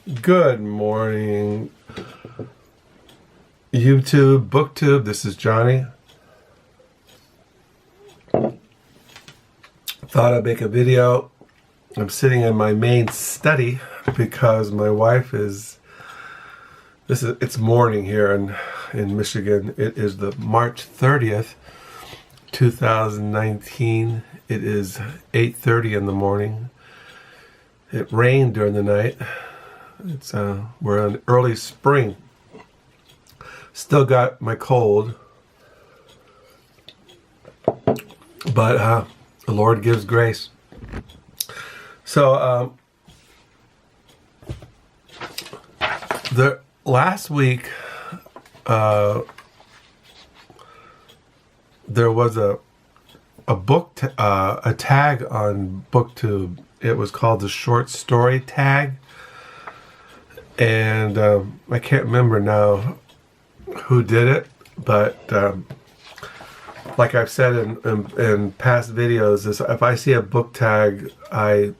Good morning, YouTube, Booktube. This is Johnny. Thought I'd make a video. I'm sitting in my main study because my wife it's morning here in Michigan. It is the March 30th, 2019. It is 8:30 in the morning. It rained during the night. We're in early spring. Still got my cold, but the Lord gives grace. So the last week there was a book a tag on Booktube. It was called the short story tag. And I can't remember now who did it, but like I've said in past videos, if I see a book tag, I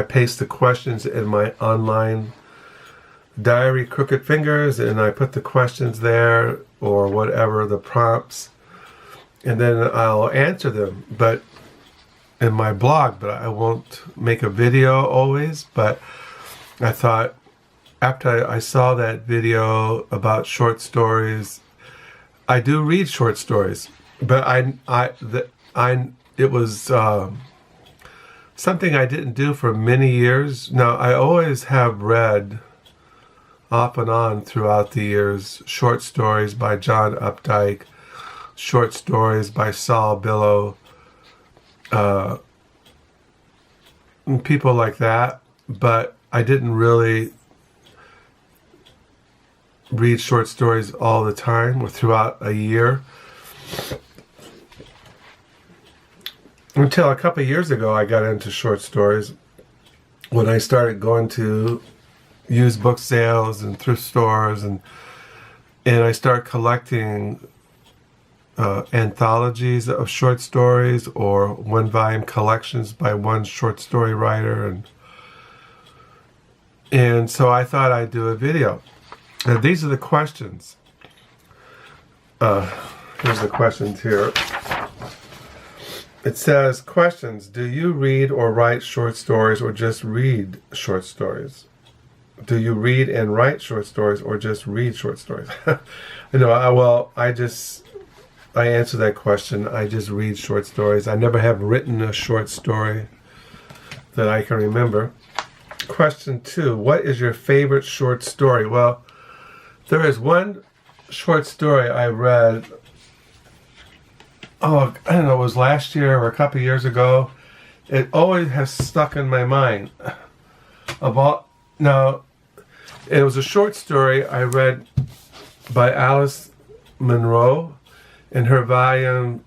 paste the questions in my online diary, Crooked Fingers, and I put the questions there or whatever, the prompts, and then I'll answer them. But in my blog, but I won't make a video always. But I thought, after I saw that video about short stories, I do read short stories, but it was something I didn't do for many years. Now, I always have read off and on throughout the years short stories by John Updike, short stories by Saul Billow, and people like that, but I didn't really read short stories all the time or throughout a year. Until a couple of years ago, I got into short stories when I started going to used book sales and thrift stores, and I started collecting anthologies of short stories or one-volume collections by one short story writer, and so I thought I'd do a video. Now, these are the questions. Here's the questions here. It says, questions: do you read or write short stories or just read short stories? Do you read and write short stories or just read short stories? I answer that question. I just read short stories. I never have written a short story that I can remember. Question 2, what is your favorite short story? Well, there is one short story I read, I don't know, it was last year or a couple of years ago. It always has stuck in my mind. Now, it was a short story I read by Alice Munro in her volume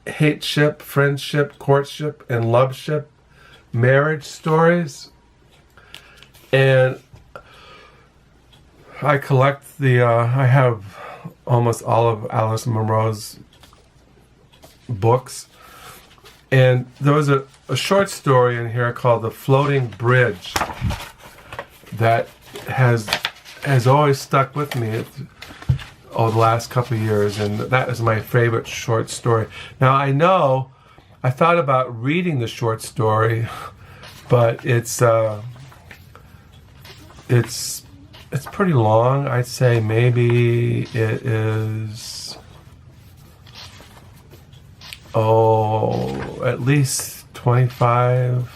Hate Ship, Friendship, Courtship, and Loveship, Marriage Stories. And I collect I have almost all of Alice Munro's books. And there was a short story in here called The Floating Bridge that has always stuck with me over the last couple of years, and that is my favorite short story. Now, I thought about reading the short story, but it's pretty long. I'd say maybe it is, at least 25,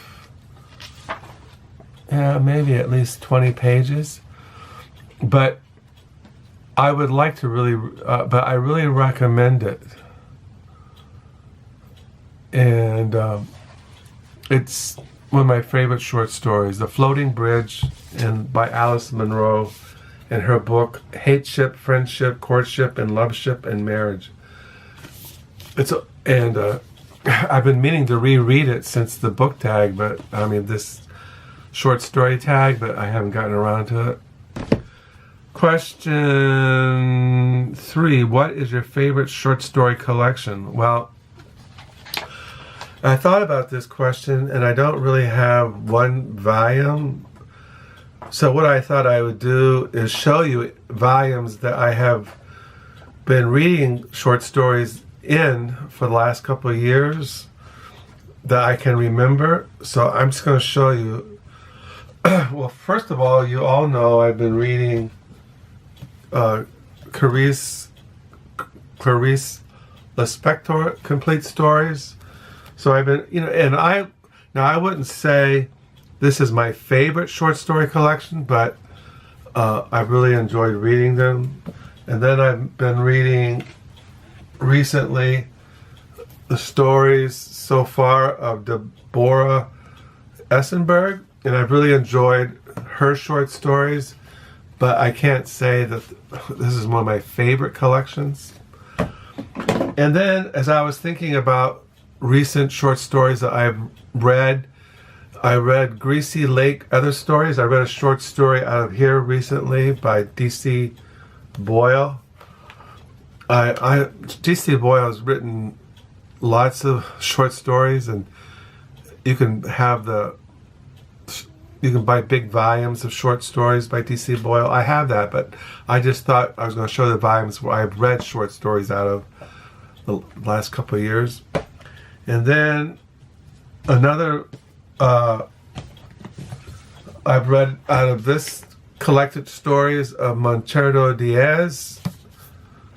maybe at least 20 pages. But I would like to but I really recommend it. And it's one of my favorite short stories, The Floating Bridge, by Alice Munro, in her book Hate Ship, Friendship, Courtship, and Loveship, and Marriage. I've been meaning to reread it since the book tag, this short story tag, but I haven't gotten around to it. Question 3, what is your favorite short story collection? Well, I thought about this question, and I don't really have one volume So what I thought I would do is show you volumes that I have been reading short stories in for the last couple of years that I can remember. So I'm just going to show you. Well, first of all, you all know I've been reading Clarice Lispector complete stories. So I've been, and I wouldn't say this is my favorite short story collection, but I've really enjoyed reading them. And then I've been reading recently the stories so far of Deborah Essenberg, and I've really enjoyed her short stories, but I can't say that this is one of my favorite collections. And then as I was thinking about recent short stories that I've read, I read Greasy Lake Other Stories. I read a short story out of here recently by D.C. Boyle. D.C. Boyle has written lots of short stories, and you can buy big volumes of short stories by D.C. Boyle. I have that, but I just thought I was going to show the volumes where I've read short stories out of the last couple of years. And then another I've read out of this collected stories of Monteiro Diaz,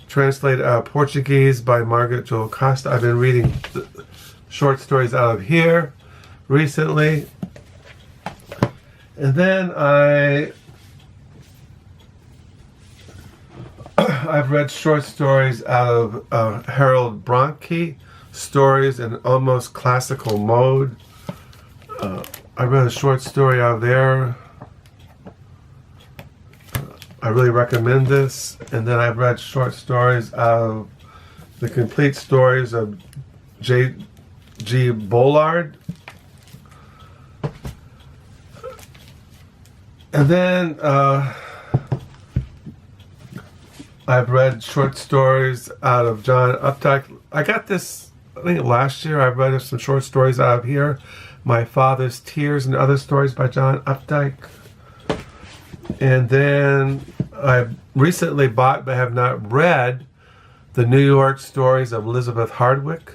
translated out of Portuguese by Margaret Joel Costa. I've been reading short stories out of here recently. And then I've read short stories out of Harold Bronte, stories in almost classical mode. I read a short story out of there. I really recommend this. And then I've read short stories out of the complete stories of J.G. Bollard. And then I've read short stories out of John Updike. I got this, I think last year. I read some short stories out of here. My Father's Tears and Other Stories by John Updike. And then I recently bought, but have not read, the New York stories of Elizabeth Hardwick.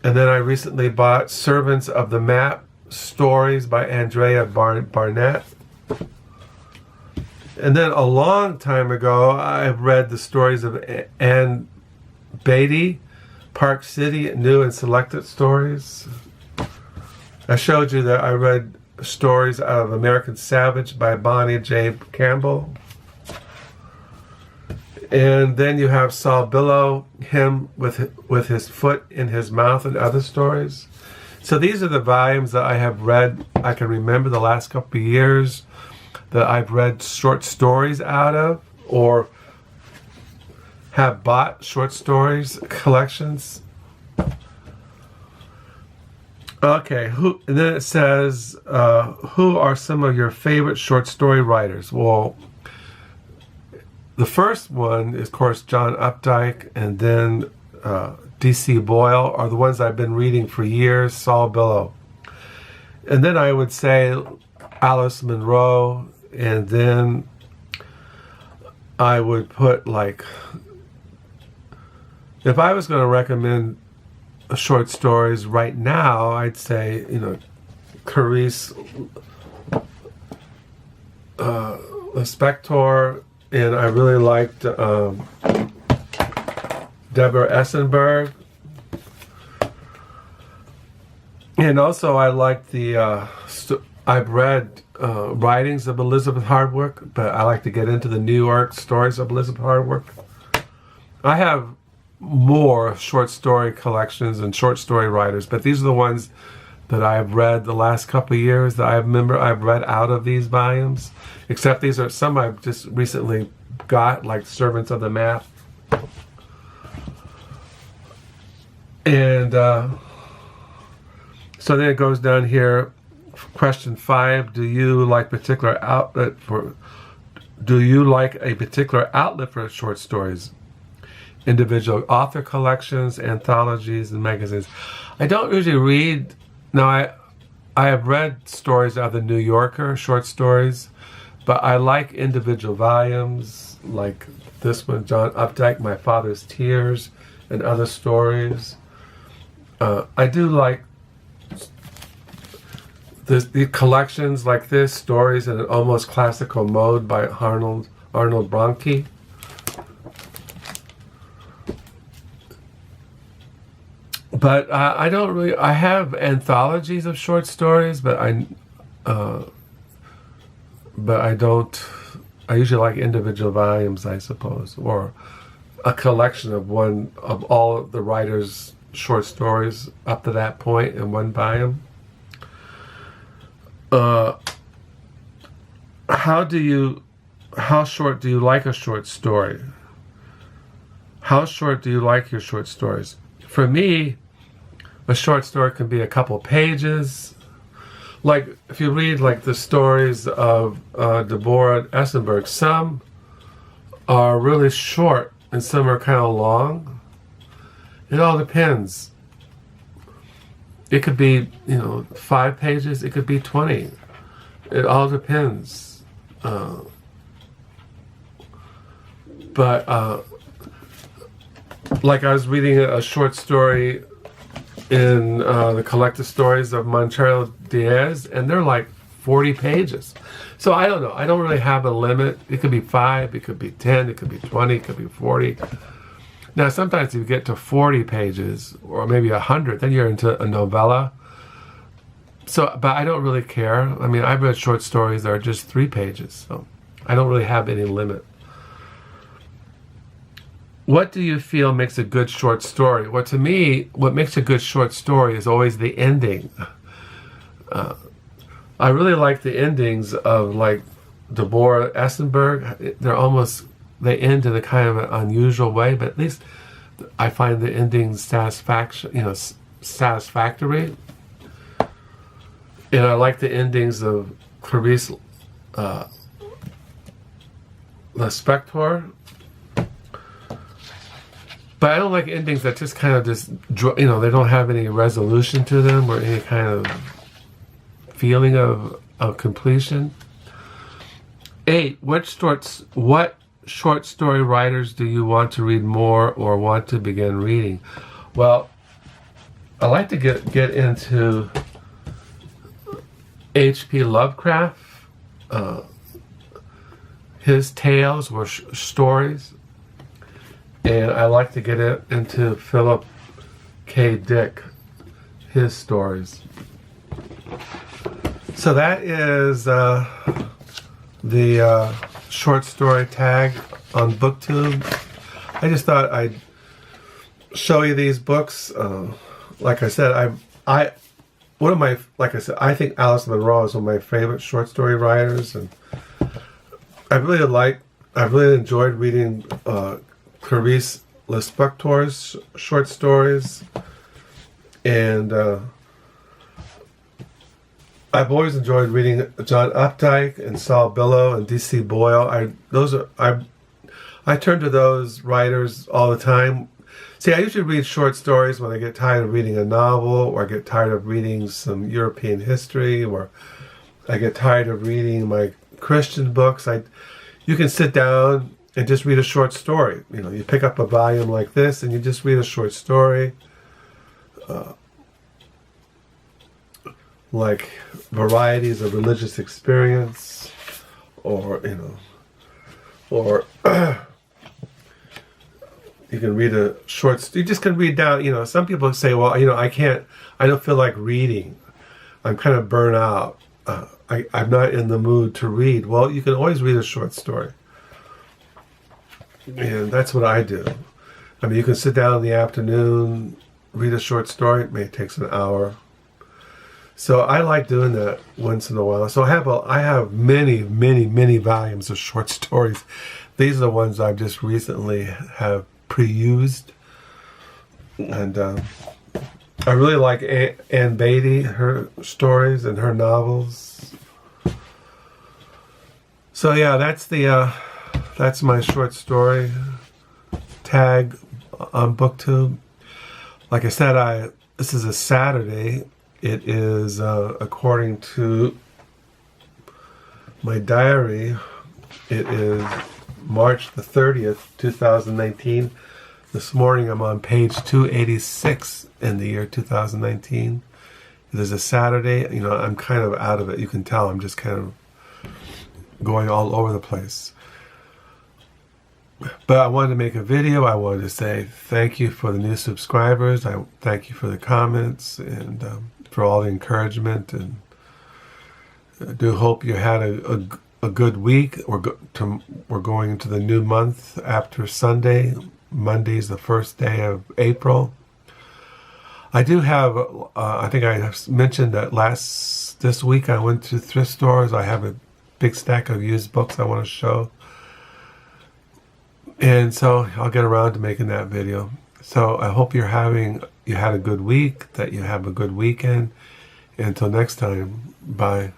And then I recently bought Servants of the Map stories by Andrea Barnett. And then a long time ago, I read the stories of Anne Beatty, Park City, New and Selected Stories. I showed you that I read stories out of American Savage by Bonnie J. Campbell. And then you have Saul Billow, him with his foot in his mouth, and other stories. So these are the volumes that I have read. I can remember the last couple of years that I've read short stories out of, or have bought short stories collections. Okay, and then it says, who are some of your favorite short story writers? Well, the first one is, of course, John Updike, and then D.C. Boyle are the ones I've been reading for years, Saul Billow. And then I would say Alice Munro, and then I would put, like, if I was going to recommend short stories right now, I'd say, Clarice Lispector, and I really liked Deborah Essenberg. And also I liked I've read writings of Elizabeth Hardwick, but I like to get into the New York stories of Elizabeth Hardwick. I have more short story collections and short story writers, but these are the ones that I've read the last couple of years that I remember I've read out of these volumes, except these are some I've just recently got, like Servants of the Map. And so then it goes down here, question 5, do you like a particular outlet for short stories? Individual author collections, anthologies, and magazines. I don't usually read. Now, I have read stories out of the New Yorker, short stories, but I like individual volumes, like this one, John Updike, My Father's Tears, and other stories. I do like the collections like this, stories in an almost classical mode by Arnold Bronte. But I don't really. I have anthologies of short stories, but I don't. I usually like individual volumes, I suppose, or a collection of one of all of the writer's short stories up to that point in one volume. How short do you like a short story? How short do you like your short stories? For me, a short story can be a couple pages. Like, if you read like the stories of Deborah Essenberg, some are really short and some are kind of long. It all depends. It could be, 5 pages. It could be 20. It all depends. But like I was reading a short story in the collected stories of Montero Diaz, and they're like 40 pages. So I don't know. I don't really have a limit. It could be 5, it could be 10, it could be 20, it could be 40. Now, sometimes if you get to 40 pages, or maybe 100, then you're into a novella. So, but I don't really care. I mean, I've read short stories that are just 3 pages, so I don't really have any limit. What do you feel makes a good short story? Well, to me, what makes a good short story is always the ending. I really like the endings of, like, Deborah Essenberg. They end in a kind of an unusual way, but at least I find the endings satisfactory. And I like the endings of Clarice Lispector. But I don't like endings that just kind of they don't have any resolution to them or any kind of feeling of completion. 8, what short story writers do you want to read more or want to begin reading? Well, I like to get into H.P. Lovecraft. His tales were stories. And I like to get into Philip K. Dick, his stories. So that is the short story tag on Booktube. I just thought I'd show you these books. Like I said, I think Alice Munro is one of my favorite short story writers, and I really enjoyed reading Clarice Lispector's short stories, and I've always enjoyed reading John Updike and Saul Billow and D.C. Boyle. I turn to those writers all the time. See, I usually read short stories when I get tired of reading a novel, or I get tired of reading some European history, or I get tired of reading my Christian books. You can sit down and just read a short story. You pick up a volume like this and you just read a short story. Like Varieties of Religious Experience, or you can read a short. You just can read down. Some people say, "Well, I don't feel like reading. I'm kind of burnt out. I'm not in the mood to read." Well, you can always read a short story, and that's what I do. I mean, you can sit down in the afternoon, read a short story. It may take an hour. So I like doing that once in a while. So I have many, many, many volumes of short stories. These are the ones I've just recently have pre-used. And I really like Ann Beatty, her stories and her novels. So yeah, that's my short story tag on Booktube. Like I said, this is a Saturday, It is, according to my diary, it is March the 30th, 2019. This morning I'm on page 286 in the year 2019. It is a Saturday. You know, I'm kind of out of it. You can tell I'm just kind of going all over the place. But I wanted to make a video. I wanted to say thank you for the new subscribers. I thank you for the comments and for all the encouragement. And I do hope you had a good week. We're going into the new month after Sunday. Monday's the first day of April. I do have, I think I have mentioned that this week I went to thrift stores. I have a big stack of used books I want to show. And so I'll get around to making that video. So I hope you had a good week, that you have a good weekend. Until next time, bye.